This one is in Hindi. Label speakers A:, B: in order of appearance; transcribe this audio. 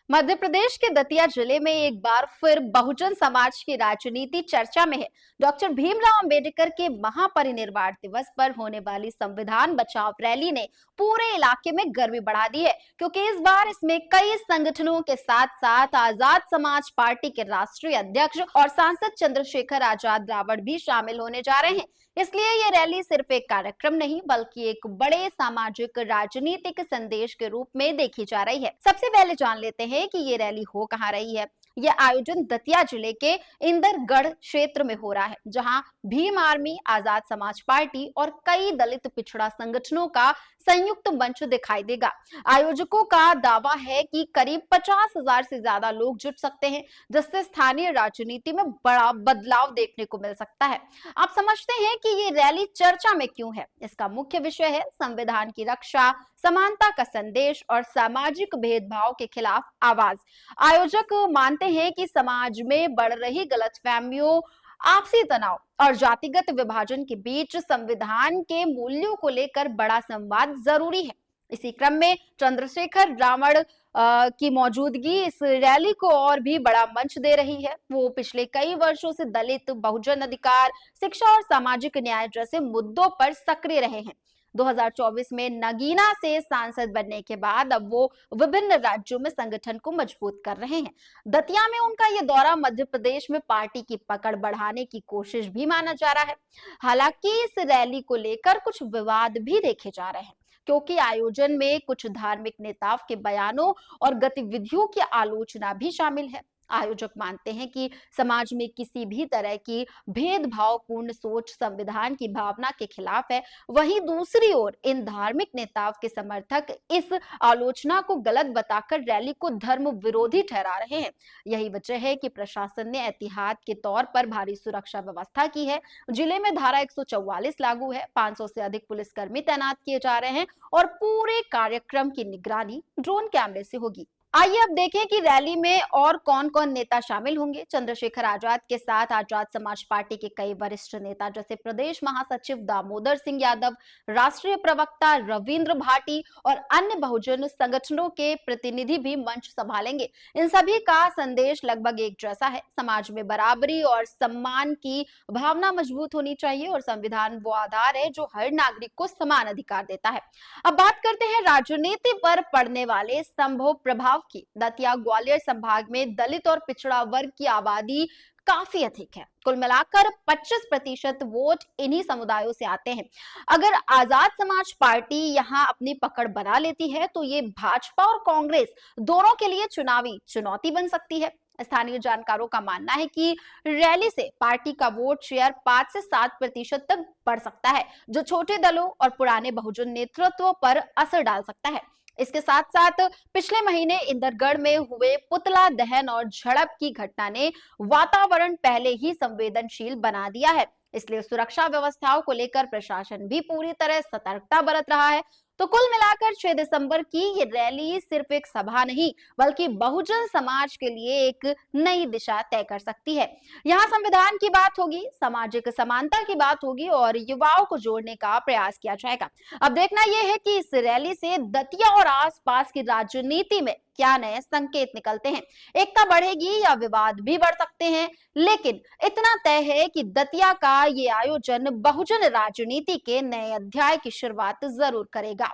A: मध्य प्रदेश के दतिया जिले में एक बार फिर बहुजन समाज की राजनीति चर्चा में है। डॉक्टर भीमराव अंबेडकर के महापरिनिर्वाण दिवस पर होने वाली संविधान बचाओ रैली ने पूरे इलाके में गर्मी बढ़ा दी है, क्योंकि इस बार इसमें कई संगठनों के साथ साथ आजाद समाज पार्टी के राष्ट्रीय अध्यक्ष और सांसद चंद्रशेखर आजाद रावण भी शामिल होने जा रहे हैं। इसलिए ये रैली सिर्फ एक कार्यक्रम नहीं बल्कि एक बड़े सामाजिक राजनीतिक संदेश के रूप में देखी जा रही है। सबसे पहले जान लेते हैं कि ये रैली हो कहाँ रही है। यह आयोजन दतिया जिले के इंदरगढ़ क्षेत्र में हो रहा है, जहां भीम आर्मी, आजाद समाज पार्टी और कई दलित पिछड़ा संगठनों का संयुक्त मंच दिखाई देगा। आयोजकों का दावा है कि करीब 50,000 से ज्यादा लोग जुट सकते हैं, जिससे स्थानीय राजनीति में बड़ा बदलाव देखने को मिल सकता है। आप समझते हैं कि ये रैली चर्चा में क्यों है? इसका मुख्य विषय है संविधान की रक्षा, समानता का संदेश और सामाजिक भेदभाव के खिलाफ आवाज। आयोजक मानते हैं कि समाज में बढ़ रही गलतफहमियों, आपसी तनाव और जातिगत विभाजन के बीच संविधान के मूल्यों को लेकर बड़ा संवाद जरूरी है। इसी क्रम में चंद्रशेखर रावण की मौजूदगी इस रैली को और भी बड़ा मंच दे रही है। वो पिछले कई वर्षों से दलित, बहुजन अधिकार, शिक्षा और सामाजिक न्याय जैसे मुद्दों पर सक्रिय रहे हैं। 2024 में नगीना से सांसद बनने के बाद अब वो विभिन्न राज्यों में संगठन को मजबूत कर रहे हैं। दतिया में उनका ये दौरा मध्य प्रदेश में पार्टी की पकड़ बढ़ाने की कोशिश भी माना जा रहा है। हालांकि इस रैली को लेकर कुछ विवाद भी देखे जा रहे हैं, क्योंकि आयोजन में कुछ धार्मिक नेताओं के बयानों और गतिविधियों की आलोचना भी शामिल है। आयोजक मानते हैं कि समाज में किसी भी तरह की भेदभावपूर्ण सोच संविधान की भावना के खिलाफ है। वहीं दूसरी ओर इन धार्मिक नेताओं के समर्थक इस आलोचना को गलत बताकर रैली को धर्म विरोधी ठहरा रहे हैं। यही वजह है कि प्रशासन ने एहतियात के तौर पर भारी सुरक्षा व्यवस्था की है। जिले में धारा 144 लागू है, 500 से अधिक पुलिसकर्मी तैनात किए जा रहे हैं और पूरे कार्यक्रम की निगरानी ड्रोन कैमरे से होगी। आइए अब देखें कि रैली में और कौन-कौन नेता शामिल होंगे। चंद्रशेखर आजाद के साथ आजाद समाज पार्टी के कई वरिष्ठ नेता जैसे प्रदेश महासचिव दामोदर सिंह यादव, राष्ट्रीय प्रवक्ता रविंद्र भाटी और अन्य बहुजन संगठनों के प्रतिनिधि भी मंच संभालेंगे। इन सभी का संदेश लगभग एक जैसा है। समाज में बराबरी और सम्मान की भावना मजबूत होनी चाहिए और संविधान वो आधार है जो हर नागरिक को समान अधिकार देता है। अब बात करते हैं राजनीति पर पड़ने वाले संभव प्रभाव की। दतिया ग्वालियर संभाग में दलित और पिछड़ा वर्ग की आबादी काफी अधिक है। कुल मिलाकर 25% वोट इन्हीं समुदायों से आते हैं। अगर आजाद समाज पार्टी यहां अपनी पकड़ बना लेती है तो ये भाजपा और कांग्रेस दोनों के लिए चुनावी चुनौती बन सकती है। स्थानीय जानकारों का मानना है कि रैली से पार्टी का वोट शेयर 5 से 7% तक बढ़ सकता है, जो छोटे दलों और पुराने बहुजन नेतृत्व पर असर डाल सकता है। इसके साथ साथ पिछले महीने इंदरगढ़ में हुए पुतला दहन और झड़प की घटना ने वातावरण पहले ही संवेदनशील बना दिया है। इसलिए सुरक्षा व्यवस्थाओं को लेकर प्रशासन भी पूरी तरह सतर्कता बरत रहा है। तो कुल मिलाकर 6 दिसंबर की ये रैली सिर्फ एक सभा नहीं बल्कि बहुजन समाज के लिए एक नई दिशा तय कर सकती है। यहाँ संविधान की बात होगी, सामाजिक समानता की बात होगी और युवाओं को जोड़ने का प्रयास किया जाएगा। अब देखना यह है कि इस रैली से दतिया और आसपास की राजनीति में क्या नए संकेत निकलते हैं। एकता बढ़ेगी या विवाद भी बढ़ सकते हैं, लेकिन इतना तय है कि दतिया का ये आयोजन बहुजन राजनीति के नए अध्याय की शुरुआत जरूर करेगा।